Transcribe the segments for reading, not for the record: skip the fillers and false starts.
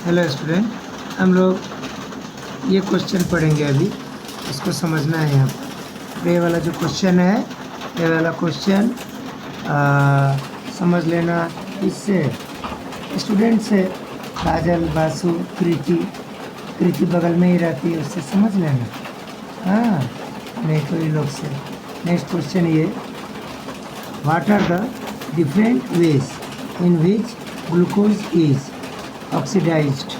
Hello student, हम लोग ये क्वेश्चन पढ़ेंगे अभी। इसको समझना है यहाँ पर। ये वाला जो क्वेश्चन है, ये वाला क्वेश्चन समझ लेना। इससे स्टूडेंट से काजल, बासु, कृति बगल में ही रहती है, उससे समझ लेना। हाँ, नहीं तो ये लोग से। नेक्स्ट क्वेश्चन ये, what are the different ways in which glucose is oxidized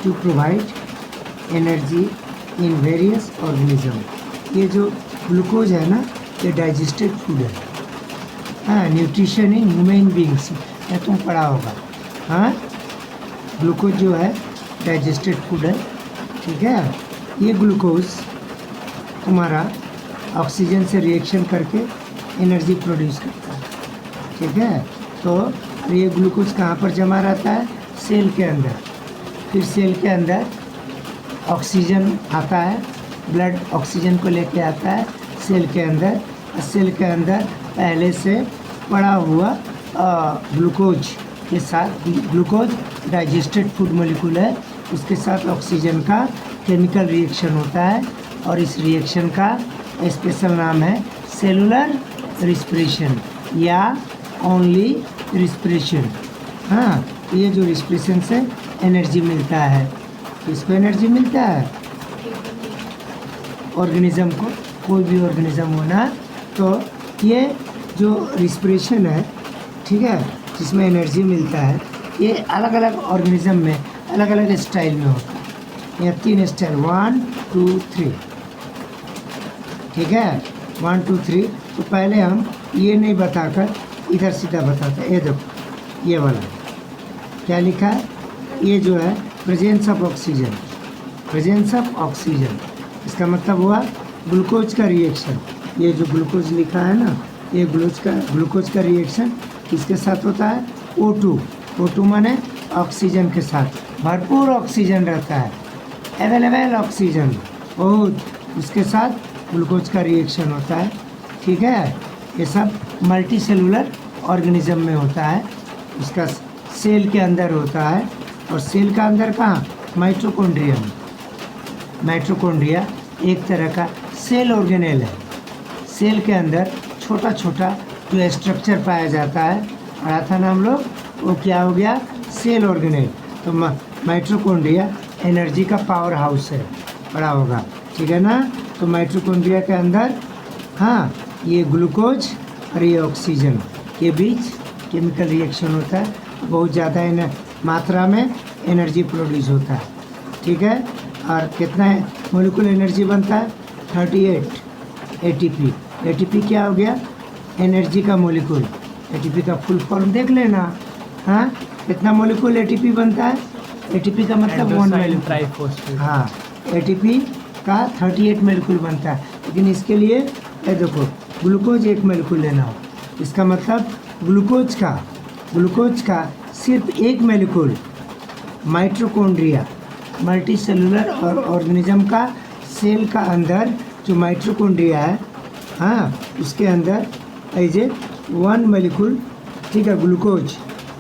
to provide energy in various organism। ये जो ग्लूकोज है ना, ये डाइजेस्टेड फूड है। हाँ, न्यूट्रिशन इन ह्यूमन बींग्स, ये तुम पढ़ा होगा। हाँ, ग्लूकोज जो है डाइजेस्टेड फूड है, ठीक है। ये ग्लूकोज तुम्हारा ऑक्सीजन से रिएक्शन करके एनर्जी प्रोड्यूस करता है, ठीक है। तो ये ग्लूकोज कहाँ पर जमा रहता है? सेल के अंदर। फिर सेल के अंदर ऑक्सीजन आता है, ब्लड ऑक्सीजन को लेके आता है सेल के अंदर। सेल के अंदर पहले से पड़ा हुआ ग्लूकोज के साथ, ग्लूकोज डाइजेस्टेड फूड मॉलिक्यूल है, उसके साथ ऑक्सीजन का केमिकल रिएक्शन होता है। और इस रिएक्शन का स्पेशल नाम है सेलुलर रिस्पिरेशन या ओनली रिस्पिरेशन। हाँ, ये जो रिस्पिरेशन से एनर्जी मिलता है, इसको एनर्जी मिलता है ऑर्गेनिज्म को, कोई भी ऑर्गेनिज्म होना। तो ये जो रिस्पिरेशन है, ठीक है, जिसमें एनर्जी मिलता है, ये अलग अलग ऑर्गेनिज्म में अलग अलग स्टाइल में होता है। ये 3 स्टाइल, 1 2 3, ठीक है, 1 2 3। तो पहले हम ये नहीं बताकर इधर सीधा बताते हैं। ये देखो, ये वाला क्या लिखा है? ये जो है presence of oxygen, presence of oxygen, इसका मतलब हुआ ग्लूकोज का रिएक्शन। ये जो ग्लूकोज लिखा है ना, ये ग्लूकोज का रिएक्शन किसके साथ होता है? O2। O2 माने ऑक्सीजन के साथ। भरपूर ऑक्सीजन रहता है, अवेलेबल ऑक्सीजन बहुत, उसके साथ ग्लूकोज का रिएक्शन होता है, ठीक है। ये सब मल्टी सेलुलर ऑर्गेनिज्म में होता है, उसका सेल के अंदर होता है। और सेल का अंदर कहाँ? माइटोकॉन्ड्रिया में। माइटोकॉन्ड्रिया एक तरह का सेल ऑर्गेनेल है। सेल के अंदर छोटा छोटा जो स्ट्रक्चर पाया जाता है, पढ़ा था ना हम लोग, वो क्या हो गया? Cell organelle. तो माइटोकॉन्ड्रिया एनर्जी का पावर हाउस है, पढ़ा होगा, ठीक है ना। तो माइटोकॉन्ड्रिया के अंदर, हाँ, ये ग्लूकोज और ये ऑक्सीजन के बीच केमिकल रिएक्शन होता है, बहुत ज़्यादा मात्रा में एनर्जी प्रोड्यूस होता है, ठीक है। और कितना मोलिकुलर एनर्जी बनता है? 38 ATP। ATP क्या हो गया? एनर्जी का मोलिकुल। ATP का फुल फॉर्म देख लेना। हाँ, कितना मोलिकुल ATP बनता है? ATP का मतलब 1 मोलिकुल। हाँ, ATP का 38 मोलिकुल बनता है। लेकिन इसके लिए ये देखो, ग्लूकोज 1 मोलिकुल लेना हो, इसका मतलब ग्लूकोज का सिर्फ 1 मोलिकुल माइटोकॉन्ड्रिया, मल्टी सेलुलर और ऑर्गेनिज्म का सेल का अंदर जो माइटोकॉन्ड्रिया है, हाँ, उसके अंदर ऐसे 1 मोलिकुल, ठीक है, ग्लूकोज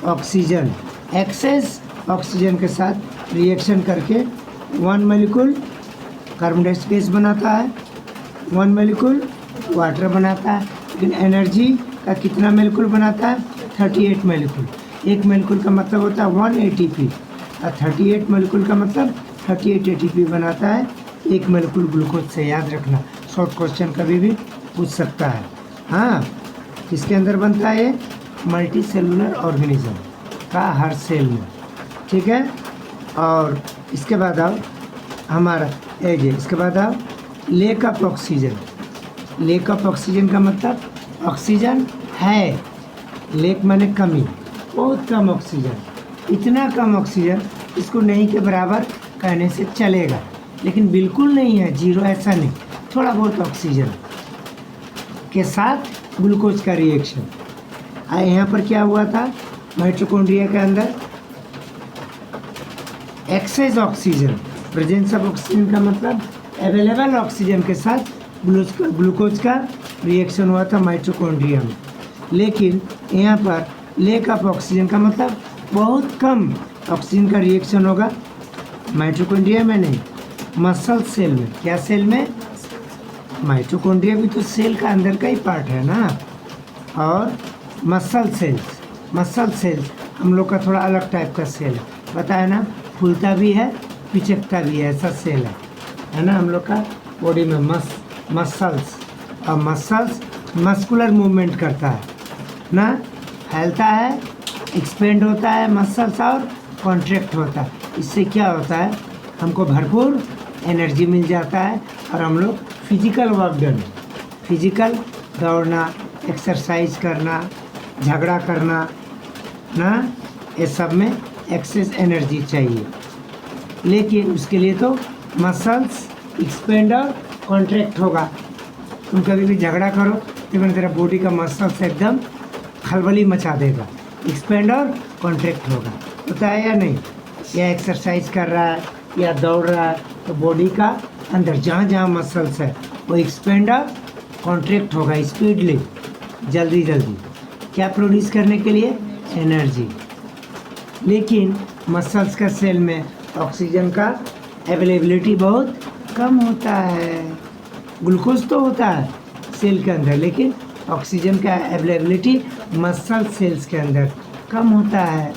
ऑक्सीजन, एक्सेस ऑक्सीजन के साथ रिएक्शन करके 1 मोलिकुल कार्बन डाइऑक्साइड गैस बनाता है, 1 मोलिकुल वाटर बनाता है। लेकिन एनर्जी का कितना मोलिकुल बनाता है? 38 मोलिकुल। 1 मोलिकुल का मतलब होता है 1 ATP, और 38 मोलिकुल का मतलब 38 ATP बनाता है 1 मोलिकुल ग्लूकोज से। याद रखना, शॉर्ट क्वेश्चन कभी भी पूछ सकता है। हाँ, किसके अंदर बनता है? ये मल्टी सेलुलर ऑर्गेनिज्म का हर सेल में, ठीक है। और इसके बाद आओ हमारा एज है, इसके बाद आओ lake of oxygen. Lake of oxygen का मतलब ऑक्सीजन है, लेक माने कमी, बहुत कम ऑक्सीजन, इतना कम ऑक्सीजन इसको नहीं के बराबर कहने से चलेगा, लेकिन बिल्कुल नहीं है जीरो, ऐसा नहीं, थोड़ा बहुत ऑक्सीजन के साथ ग्लूकोज का रिएक्शन। यहाँ पर क्या हुआ था? माइटोकॉन्ड्रिया के अंदर excess oxygen, presence of oxygen का मतलब अवेलेबल ऑक्सीजन के साथ ग्लूकोज का रिएक्शन हुआ था माइटोकॉन्ड्रिया में। लेकिन यहाँ पर लेक ऑफ ऑक्सीजन का मतलब बहुत कम ऑक्सीजन का रिएक्शन होगा माइटोकॉन्ड्रिया में नहीं, मसल सेल में। क्या सेल में? माइटोकॉन्ड्रिया भी तो सेल का अंदर का ही पार्ट है ना। और मसल सेल्स हम लोग का थोड़ा अलग टाइप का सेल है, बताया ना, फूलता भी है पिचकता भी है, ऐसा सेल है ना हम लोग का बॉडी में। मसल्स, और मसल्स मस्कुलर मूवमेंट करता है ना, फैलता है, एक्सपेंड होता है मसल्स और कॉन्ट्रैक्ट होता है। इससे क्या होता है, हमको भरपूर एनर्जी मिल जाता है और हम लोग फिजिकल वर्क डन, फिजिकल दौड़ना, एक्सरसाइज करना, झगड़ा करना ना, ये सब में एक्सेस एनर्जी चाहिए। लेकिन उसके लिए तो मसल्स एक्सपेंड और कॉन्ट्रैक्ट होगा। तुम कभी भी झगड़ा करो तो मैंने तेरा बॉडी का मसल्स एकदम खलबली मचा देगा, एक्सपेंड और कॉन्ट्रैक्ट होगा, होता है या नहीं? या एक्सरसाइज कर रहा है या दौड़ रहा है तो बॉडी का अंदर जहाँ जहाँ मसल्स है वो एक्सपेंड और कॉन्ट्रैक्ट होगा स्पीडली, जल्दी जल्दी। क्या प्रोड्यूस करने के लिए? एनर्जी। लेकिन मसल्स का सेल में ऑक्सीजन का अवेलेबिलिटी बहुत कम होता है। ग्लूकोज तो होता है सेल के अंदर, लेकिन ऑक्सीजन का अवेलेबिलिटी मसल सेल्स के अंदर कम होता है।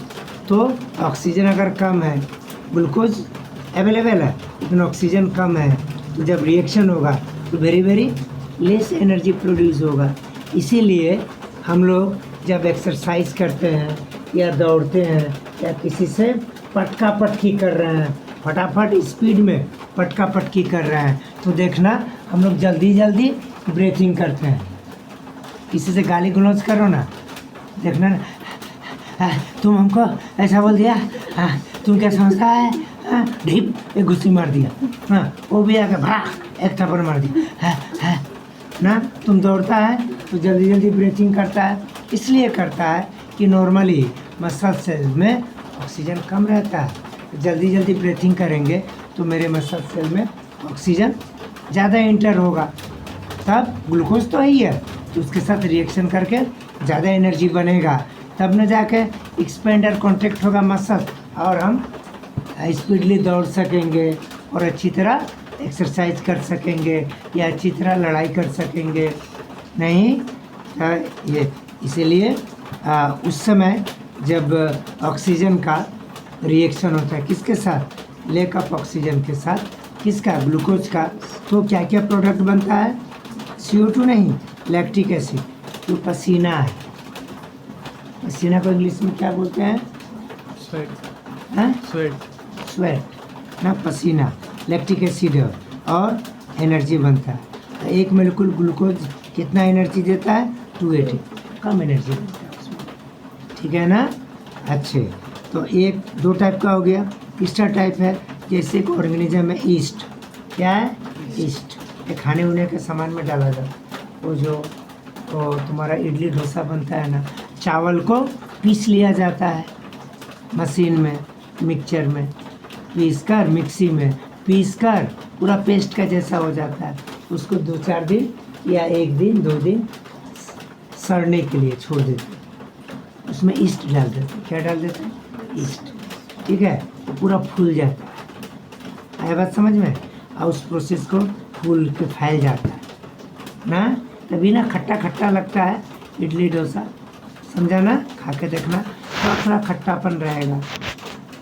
तो ऑक्सीजन अगर कम है, ग्लूकोज अवेलेबल है लेकिन ऑक्सीजन कम है, तो जब रिएक्शन होगा तो वेरी लेस एनर्जी प्रोड्यूस होगा। इसीलिए हम लोग जब एक्सरसाइज करते हैं या दौड़ते हैं या किसी से पटका पटकी कर रहे हैं, फटाफट स्पीड में पटका पटकी कर रहे हैं, तो देखना हम लोग जल्दी जल्दी ब्रीथिंग करते हैं। किसी से गाली गलौज करो ना, देखना ना, तुम हमको ऐसा बोल दिया, तुम क्या समझता है, ढीप एक घुसी मार दिया, हाँ वो भी आके भड़ाक एक थप्पड़ मार दिया, ना। तुम दौड़ता है तो जल्दी जल्दी ब्रीथिंग करता है, इसलिए करता है कि नॉर्मली मसल सेल में ऑक्सीजन कम रहता है। जल्दी जल्दी ब्रीथिंग करेंगे तो मेरे मसल सेल में ऑक्सीजन ज़्यादा इंटर होगा, तब ग्लूकोज तो ही है तो उसके साथ रिएक्शन करके ज़्यादा एनर्जी बनेगा, तब न जाके एक्सपेंडर कॉन्ट्रैक्ट होगा मसल और हम स्पीडली दौड़ सकेंगे और अच्छी तरह एक्सरसाइज कर सकेंगे या अच्छी तरह लड़ाई कर सकेंगे नहीं। ये इसीलिए उस समय जब ऑक्सीजन का रिएक्शन होता है किसके साथ, लैक ऑफ ऑक्सीजन के साथ, किसका, ग्लूकोज का, तो क्या क्या प्रोडक्ट बनता है? CO2 नहीं, लैक्टिक एसिड, जो पसीना है। पसीना को इंग्लिश में क्या बोलते हैं? स्वेट ना, पसीना लैक्टिक एसिड है और एनर्जी बनता है। तो एक मोलेक्युल ग्लूकोज कितना एनर्जी देता है? 280, कम एनर्जी देता है उसमें, ठीक है ना। अच्छे, तो एक दो टाइप का हो गया। तीसरा टाइप है जैसे एक ऑर्गेनिज्म है ईस्ट। क्या है? ईस्ट। ये खाने उने के सामान में डाला जाता, वो जो तुम्हारा इडली डोसा बनता है ना, चावल को पीस लिया जाता है मशीन में, मिक्सचर में पीस कर, मिक्सी में पीस कर पूरा पेस्ट का जैसा हो जाता है। उसको 2-4 दिन या 1 दिन 2 दिन सड़ने के लिए छोड़ देते हैं, उसमें ईस्ट डाल देते हैं। क्या डाल देते हैं? ईस्ट, ठीक है। तो पूरा फूल जाता है, आया बात समझ में? और उस प्रोसेस को फूल के फैल जाता है ना, तभी ना खट्टा खट्टा लगता है इडली डोसा, समझा ना। खा के देखना, थोड़ा थोड़ा खट्टापन रहेगा।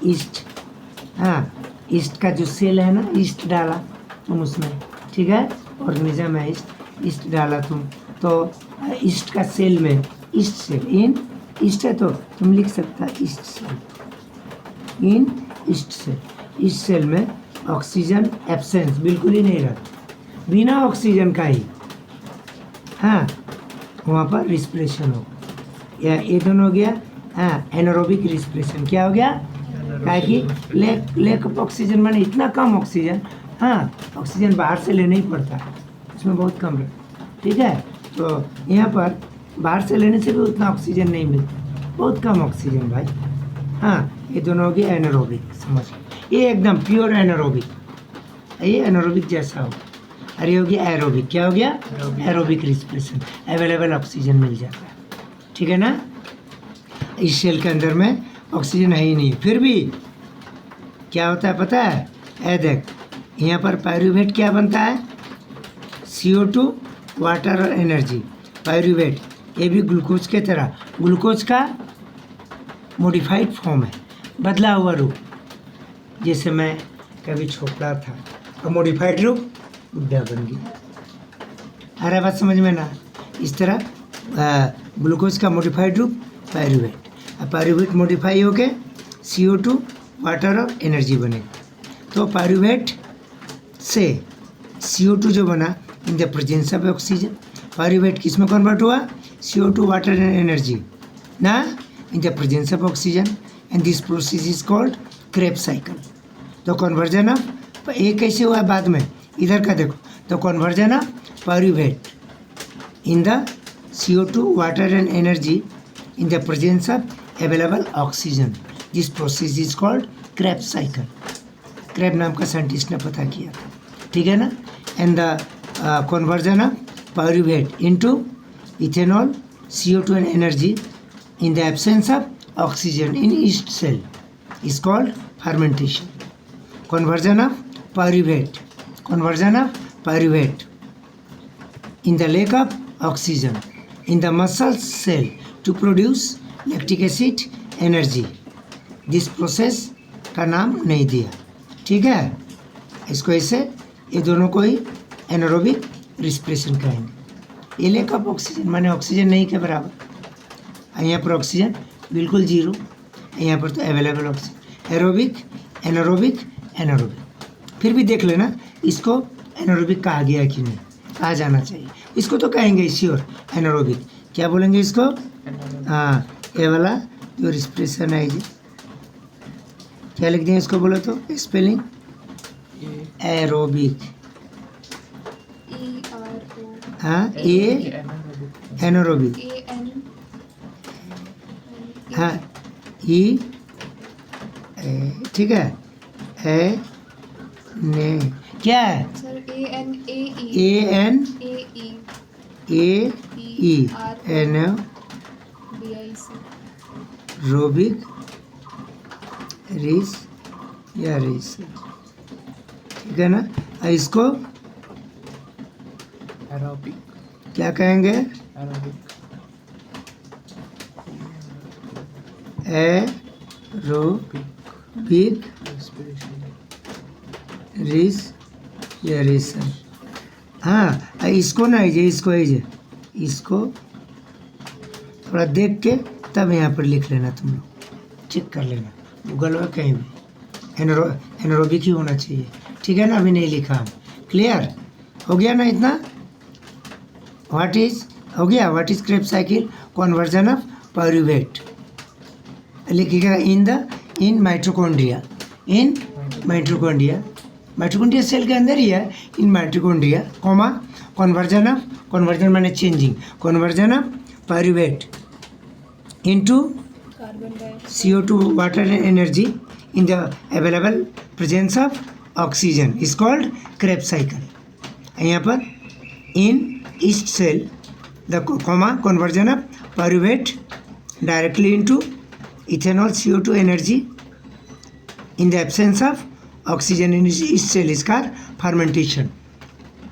ईस्ट, हाँ, ईस्ट का जो सेल है ना, ईस्ट डाला तुम उसमें, ठीक है, ऑर्गेनिज्म है ईस्ट डाला तुम, तो ईस्ट का सेल में, ईस्ट सेल इन ईस्ट है तो तुम लिख सकता है ईस्ट सेल इन ईस्ट सेल। ईस्ट सेल में ऑक्सीजन एब्सेंस बिल्कुल ही नहीं रहता, बिना ऑक्सीजन का ही, हाँ, वहाँ पर रिस्पिरेशन हो, या ये दोनों हो गया, हाँ, एनारोबिक रिस्पिरेशन। क्या हो गया? क्या कि लेक ऑफ ऑक्सीजन, मैंने इतना कम ऑक्सीजन, हाँ, ऑक्सीजन बाहर से लेना ही पड़ता है, उसमें बहुत कम रहता, ठीक है। तो यहाँ पर बाहर से लेने से भी उतना ऑक्सीजन नहीं मिलता, बहुत कम ऑक्सीजन भाई, हाँ। ये दोनों हो गया एनारोबिक, समझ, ये एकदम प्योर एनारोबिक, ये एनारोबिक जैसा हो। और ये हो गया एरोबिक। क्या हो गया? एरोबिक रिस्पिरेशन, अवेलेबल ऑक्सीजन मिल जाता है, ठीक है ना। इस सेल के अंदर में ऑक्सीजन है ही नहीं, फिर भी क्या होता है पता है? ए देख, यहाँ पर पायरूवेट क्या बनता है? CO2, वाटर और एनर्जी। पायरूवेट ये भी ग्लूकोज के तरह, ग्लूकोज का मॉडिफाइड फॉर्म है, बदला हुआ रूप। जैसे मैं कभी छोटा था और मॉडिफाइड रूप बुढ़ा बन गया। अरे बात समझ में ना? इस तरह ग्लूकोज का मॉडिफाइड रूप पायरूवेट, और पायरूवेट मॉडिफाई होके CO2, वाटर और एनर्जी बनेगा। तो पायरूवेट से CO2 जो बना in the presence of oxygen, pyruvate किस में कन्वर्ट हुआ? CO2, वाटर एंड एनर्जी ना, in the presence of oxygen, and this process is called Krebs cycle. तो कन्वर्जन ऑफ ये कैसे हुआ बाद में, इधर का देखो, तो conversion of pyruvate in the CO2, water and energy in the presence of available oxygen. This process is called Krebs cycle. Krebs नाम का साइंटिस्ट ने पता किया था, ठीक है ना? And the conversion of pyruvate into ethanol, CO2 and energy in the absence of oxygen in yeast cell is called fermentation. Conversion of pyruvate in the lack of oxygen in the muscle cell to produce lactic acid energy. This process का नाम नहीं दिया, ठीक है? इसको ऐसे ये दोनों को ही एनारोबिक रिस्पिरेशन कहेंगे। ये लेक ऑफ ऑक्सीजन माने ऑक्सीजन नहीं के बराबर, यहाँ पर ऑक्सीजन बिल्कुल जीरो, यहाँ पर तो available oxygen. Aerobic, anaerobic, anaerobic. फिर भी देख लेना इसको एनारोबिक कहा गया कि नहीं, कहा जाना चाहिए। इसको तो कहेंगे श्योर एनारोबिक। क्या बोलेंगे इसको? हाँ, ये वाला जो रिस्पिरेशन है, ये क्या लिख देंगे इसको? बोलो तो स्पेलिंग एरोबिक। हाँ, ए एनारोबिक, हाँ ई, ठीक है, ए ने क्या है? AN रोबिक रिस या रिस, ठीक है ना? इसको एरोबिक क्या कहेंगे? एरोबिक रिस या रिसन। हाँ, इसको ना ये इसको ये इसको थोड़ा देख के तब यहाँ पर लिख लेना, तुम लोग चेक कर लेना गूगल में कहीं भी, एनारोबिक ही होना चाहिए, ठीक है ना? अभी नहीं लिखा हम। क्लियर हो गया ना इतना? व्हाट इज हो गया? What is Krebs cycle? Conversion of pyruvate लिखिएगा in mitochondria, in mitochondria cell के अंदर ही है, इन माइटोकॉन्ड्रिया, कॉमा कन्वर्जन माने changing, conversion of pyruvate into CO2, water and energy in the available presence of oxygen is called Krebs cycle. यहाँ पर in yeast cell the comma conversion of pyruvate directly into ethanol CO2 energy in the absence of oxygen in its cell is called fermentation.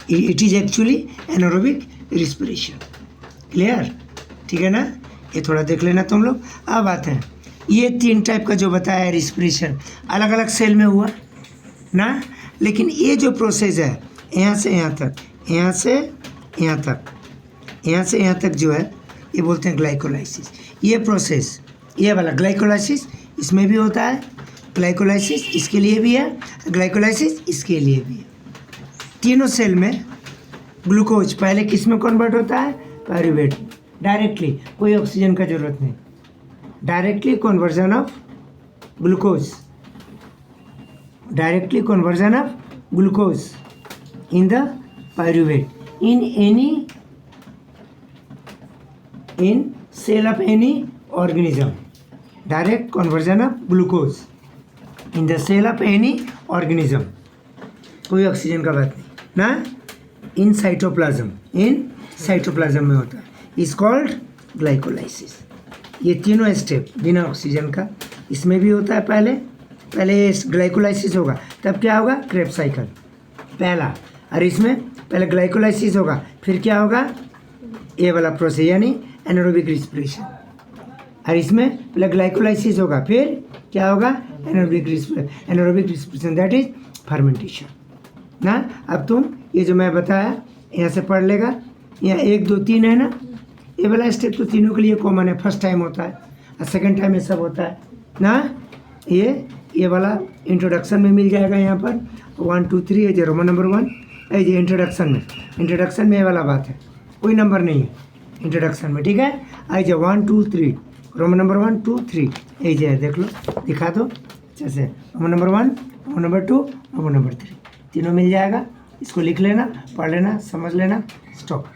It is actually anaerobic respiration. Clear? ठीक है ना? ये थोड़ा देख लेना तुम लोग। अब आते हैं, ये 3 टाइप का जो बताया है रिस्पिरेशन, अलग अलग सेल में हुआ ना, लेकिन ये जो प्रोसेस है यहाँ से यहाँ तक, यहाँ से यहाँ तक, यहाँ से यहाँ तक जो है ये बोलते हैं ग्लाइकोलाइसिस। ये प्रोसेस, ये वाला ग्लाइकोलाइसिस इसमें भी होता है, ग्लाइकोलाइसिस इसके लिए भी है, ग्लाइकोलाइसिस इसके लिए भी है। तीनों सेल में ग्लूकोज पहले किस में कन्वर्ट होता है? पायरूवेट, डायरेक्टली, कोई ऑक्सीजन का जरूरत नहीं, directly conversion of glucose, directly conversion of glucose in the pyruvate in cell of any organism, direct conversion of glucose in the cell of any organism, कोई ऑक्सीजन का बात नहीं ना, इन साइटोप्लाज्म में होता है, इज कॉल्ड ग्लाइकोलाइसिस। ये तीनों स्टेप बिना ऑक्सीजन का इसमें भी होता है पहले ग्लाइकोलाइसिस होगा, तब क्या होगा, क्रेब्स साइकिल पहला। और इसमें पहले ग्लाइकोलाइसिस होगा, फिर क्या होगा, ये वाला प्रोसेस यानी एनारोबिक रिस्पिरेशन। और इसमें पहले ग्लाइकोलाइसिस होगा, फिर क्या होगा, anaerobic respiration, that is fermentation ना। अब तुम ये जो मैं बताया यहाँ से पढ़ लेगा, यहाँ 1 2 3 है ना, ये वाला स्टेप तो तीनों के लिए कॉमन है, फर्स्ट टाइम होता है और सेकंड टाइम ये सब होता है ना। ये वाला इंट्रोडक्शन में मिल जाएगा यहाँ पर 1 2 3 है, रोमन नंबर 1 है ये इंट्रोडक्शन में ये वाला बात है, कोई नंबर नहीं है इंट्रोडक्शन में, ठीक है। आई जे 1 2 3 रोमन नंबर 1 2 3 ये जे देख लो, दिखा दो जैसे Roman number 1 Roman number 2 Roman number 3 तीनों मिल जाएगा। इसको लिख लेना, पढ़ लेना, समझ लेना, स्टॉप।